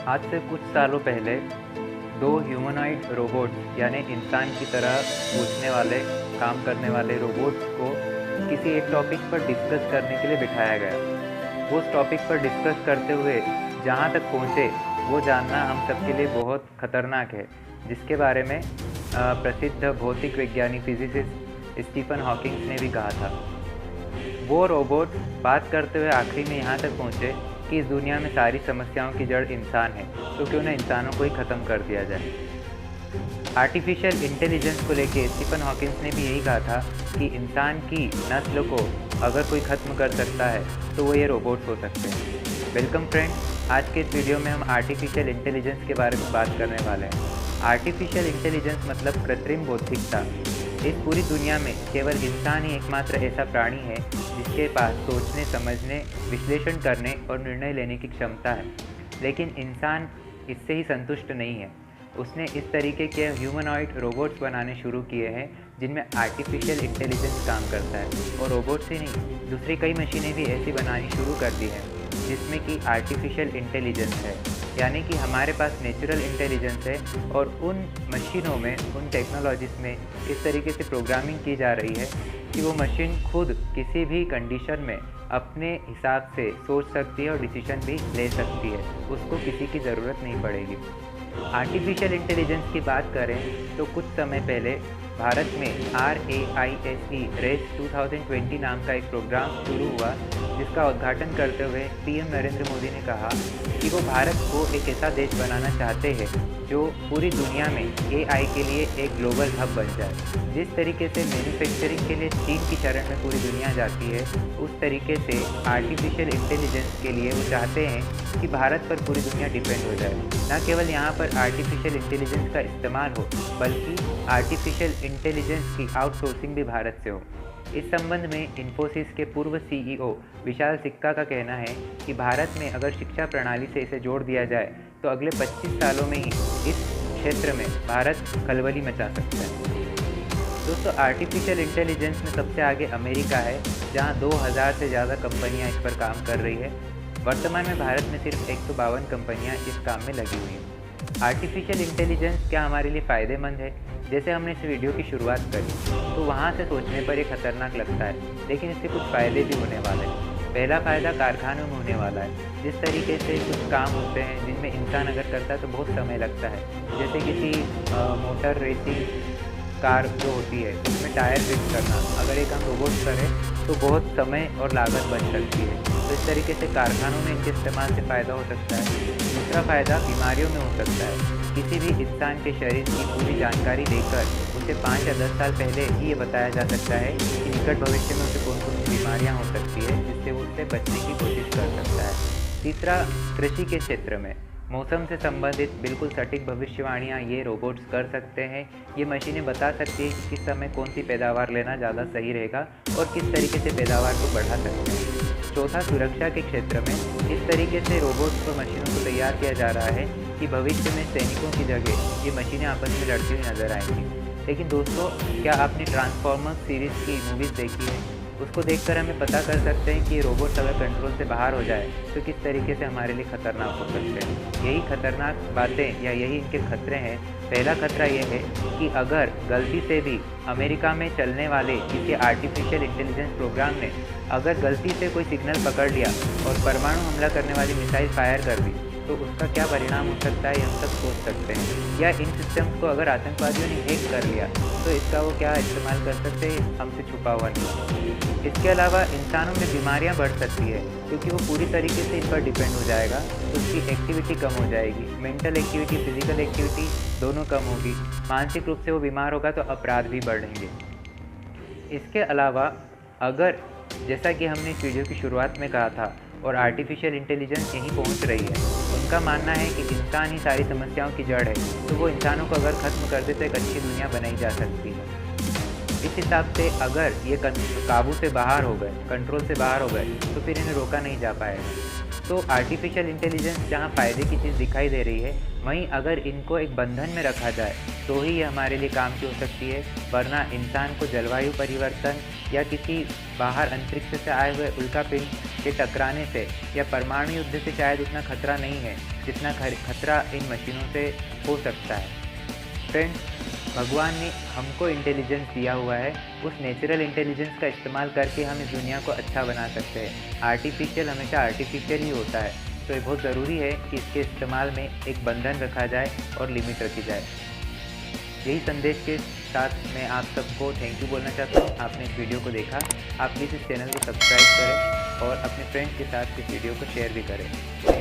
आज से कुछ सालों पहले दो ह्यूमनॉइड रोबोट्स यानी इंसान की तरह पूछने वाले, काम करने वाले रोबोट्स को किसी एक टॉपिक पर डिस्कस करने के लिए बिठाया गया। वो उस टॉपिक पर डिस्कस करते हुए जहाँ तक पहुँचे वो जानना हम सबके लिए बहुत खतरनाक है, जिसके बारे में प्रसिद्ध भौतिक विज्ञानी फिजिसिस्ट स्टीफन हॉकिंग्स ने भी कहा था। वो रोबोट बात करते हुए आखिरी में यहाँ तक पहुँचे कि इस दुनिया में सारी समस्याओं की जड़ इंसान है, तो क्यों ना इंसानों को ही ख़त्म कर दिया जाए। आर्टिफिशियल इंटेलिजेंस को लेके स्टीफन हॉकिंस ने भी यही कहा था कि इंसान की नस्ल को अगर कोई ख़त्म कर सकता है तो वो ये रोबोट्स हो सकते हैं। वेलकम फ्रेंड, आज के इस वीडियो में हम आर्टिफिशियल इंटेलिजेंस के बारे में बात करने वाले हैं। आर्टिफिशियल इंटेलिजेंस मतलब कृत्रिम बौद्धिकता। इस पूरी दुनिया में केवल इंसान ही एकमात्र ऐसा प्राणी है जिसके पास सोचने, समझने, विश्लेषण करने और निर्णय लेने की क्षमता है। लेकिन इंसान इससे ही संतुष्ट नहीं है। उसने इस तरीके के ह्यूमनॉइड रोबोट्स बनाने शुरू किए हैं जिनमें आर्टिफिशियल इंटेलिजेंस काम करता है। और रोबोट्स ही नहीं, दूसरी कई मशीनें भी ऐसी बनानी शुरू कर दी हैं जिसमें कि आर्टिफिशियल इंटेलिजेंस है, यानी कि हमारे पास नेचुरल इंटेलिजेंस है और उन मशीनों में, उन टेक्नोलॉजीज़ में इस तरीके से प्रोग्रामिंग की जा रही है कि वो मशीन खुद किसी भी कंडीशन में अपने हिसाब से सोच सकती है और डिसीजन भी ले सकती है। उसको किसी की ज़रूरत नहीं पड़ेगी। आर्टिफिशियल इंटेलिजेंस की बात करें तो कुछ समय पहले भारत में RAISE रेस 2020 नाम का एक प्रोग्राम शुरू हुआ, जिसका उद्घाटन करते हुए PM नरेंद्र मोदी ने कहा कि वो भारत को एक ऐसा देश बनाना चाहते हैं जो पूरी दुनिया में AI के लिए एक ग्लोबल हब बन जाए। जिस तरीके से मैन्युफैक्चरिंग के लिए चीन की शरण में पूरी दुनिया जाती है, उस तरीके से आर्टिफिशियल इंटेलिजेंस के लिए वो चाहते हैं कि भारत पर पूरी दुनिया डिपेंड हो जाए। न केवल यहाँ पर आर्टिफिशियल इंटेलिजेंस का इस्तेमाल हो, बल्कि आर्टिफिशियल इंटेलिजेंस की आउटसोर्सिंग भी भारत से हो। इस संबंध में इन्फोसिस के पूर्व CEO विशाल सिक्का का कहना है कि भारत में अगर शिक्षा प्रणाली से इसे जोड़ दिया जाए तो अगले 25 सालों में ही इस क्षेत्र में भारत खलबली मचा सकता है। दोस्तों, आर्टिफिशियल इंटेलिजेंस में सबसे आगे अमेरिका है, जहां 2000 से ज़्यादा कंपनियां इस पर काम कर रही है। वर्तमान में भारत में सिर्फ 152 कंपनियां इस काम में लगी हुई हैं। आर्टिफिशियल इंटेलिजेंस क्या हमारे लिए फ़ायदेमंद है? जैसे हमने इस वीडियो की शुरुआत करी तो वहाँ से सोचने पर ये खतरनाक लगता है, लेकिन इससे कुछ फ़ायदे भी होने वाले हैं। पहला फ़ायदा कारखानों में होने वाला है। जिस तरीके से कुछ काम होते हैं जिनमें इंसान अगर करता है तो बहुत समय लगता है, जैसे किसी मोटर रेसिंग कार जो होती है उसमें टायर फिक्स करना, अगर एक हम रोबोट करें तो बहुत समय और लागत बच सकती है। तो इस तरीके से कारखानों में इनके इस्तेमाल से फ़ायदा हो सकता है। दूसरा फ़ायदा बीमारियों में हो सकता है। किसी भी इंसान के शरीर की पूरी जानकारी देकर उसे 5 या 10 साल पहले ही ये बताया जा सकता है कि निकट भविष्य में उसे कौन कौन सी बीमारियाँ हो सकती है, जिससे वो उससे बचने की कोशिश कर सकता है। तीसरा, कृषि के क्षेत्र में मौसम से संबंधित बिल्कुल सटीक भविष्यवाणियाँ ये रोबोट्स कर सकते हैं। ये मशीनें बता सकती है कि किस समय कौन सी पैदावार लेना ज़्यादा सही रहेगा और किस तरीके से पैदावार को बढ़ा सकते हैं। चौथा, सुरक्षा के क्षेत्र में इस तरीके से रोबोट्स और मशीनों को तैयार किया जा रहा है कि भविष्य में सैनिकों की जगह ये मशीनें आपस में लड़ती हुई नजर आएंगी। लेकिन दोस्तों, क्या आपने ट्रांसफॉर्मर्स सीरीज़ की मूवीज़ देखी है? उसको देखकर हमें पता कर सकते हैं कि ये रोबोट्स अगर कंट्रोल से बाहर हो जाए तो किस तरीके से हमारे लिए ख़तरनाक हो सकते हैं। यही खतरनाक बातें या यही इनके खतरे हैं। पहला खतरा ये है कि अगर गलती से भी अमेरिका में चलने वाले किसी आर्टिफिशियल इंटेलिजेंस प्रोग्राम ने अगर गलती से कोई सिग्नल पकड़ लिया और परमाणु हमला करने वाली मिसाइल फायर कर दी, तो उसका क्या परिणाम हो सकता है, हम सब सोच सकते हैं। या इन सिस्टम्स को अगर आतंकवादियों ने हैक कर लिया तो इसका वो क्या इस्तेमाल कर सकते हैं, हमसे छुपा हुआ नहीं। इसके अलावा इंसानों में बीमारियां बढ़ सकती है, क्योंकि वो पूरी तरीके से इन पर डिपेंड हो जाएगा, तो उसकी एक्टिविटी कम हो जाएगी। मेंटल एक्टिविटी, फिजिकल एक्टिविटी दोनों कम होगी। मानसिक रूप से वो बीमार होगा तो अपराध भी बढ़ेंगे। इसके अलावा अगर, जैसा कि हमने इस वीडियो की शुरुआत में कहा था, और आर्टिफिशियल इंटेलिजेंस यहीं पहुंच रही है, उनका मानना है कि इंसान ही सारी समस्याओं की जड़ है, तो वो इंसानों को अगर ख़त्म कर दे तो एक अच्छी दुनिया बनाई जा सकती है। इस हिसाब से अगर ये काबू से बाहर हो गए, कंट्रोल से बाहर हो गए, तो फिर इन्हें रोका नहीं जा पाएगा। तो आर्टिफिशियल इंटेलिजेंस जहाँ फ़ायदे की चीज़ दिखाई दे रही है, वहीं अगर इनको एक बंधन में रखा जाए तो ही ये हमारे लिए काम की हो सकती है, वरना इंसान को जलवायु परिवर्तन या किसी बाहर अंतरिक्ष से आए हुए उल्कापिंड के टकराने से या परमाणु युद्ध से शायद उतना खतरा नहीं है जितना खतरा इन मशीनों से हो सकता है। फ्रेंड्स, भगवान ने हमको इंटेलिजेंस दिया हुआ है, उस नेचुरल इंटेलिजेंस का इस्तेमाल करके हम इस दुनिया को अच्छा बना सकते हैं। आर्टिफिशियल हमेशा आर्टिफिशियल ही होता है, तो ये बहुत ज़रूरी है कि इसके इस्तेमाल में एक बंधन रखा जाए और लिमिट रखी जाए। यही संदेश के साथ मैं आप सबको थैंक यू बोलना चाहता हूँ। आपने इस वीडियो को देखा, आप प्लीज़ इस चैनल को सब्सक्राइब करें और अपने फ्रेंड्स के साथ इस वीडियो को शेयर भी करें।